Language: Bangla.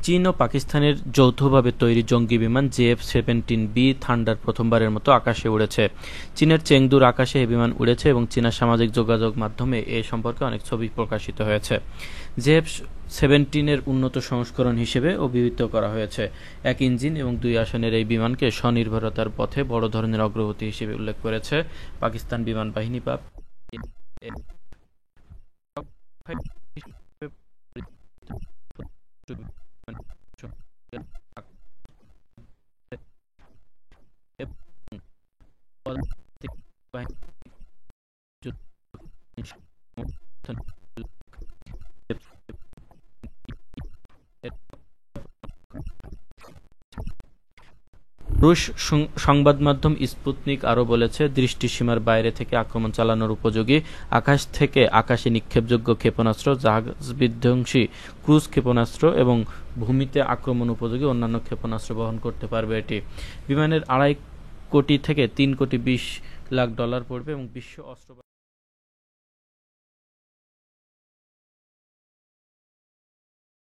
চীন ও পাকিস্তানের যৌথভাবে তৈরি জঙ্গি বিমান JF-17B থান্ডার প্রথমবারের মতো আকাশে উড়েছে। চীনের চেংদুর আকাশে এই বিমান উড়েছে এবং চীনা সামাজিক যোগাযোগ মাধ্যমে এ সম্পর্কে অনেক ছবি প্রকাশিত হয়েছে। JF-17 উন্নত সংস্করণ হিসেবে অভিহিত করা হয়েছে। এক ইঞ্জিন এবং 2 আসনের এই বিমানকে স্বনির্ভরতার পথে বড় ধরনের অগ্রগতি হিসেবে উল্লেখ করেছে পাকিস্তান বিমান বাহিনী বা রুশ সংবাদ মাধ্যম স্পুতনিক আরও বলেছে, দৃষ্টিসীমার বাইরে থেকে আক্রমণ চালানোর উপযোগী, আকাশ থেকে আকাশে নিক্ষেপযোগ্য ক্ষেপণাস্ত্র, জাহাজবিধ্বংসী ক্রুজ ক্ষেপণাস্ত্র এবং ভূমিতে আক্রমণ উপযোগী অন্যান্য ক্ষেপণাস্ত্র বহন করতে পারবে। এটি বিমানের $2.5 কোটি থেকে $3.20 কোটি পড়বে এবং বিশ্ব অস্ত্র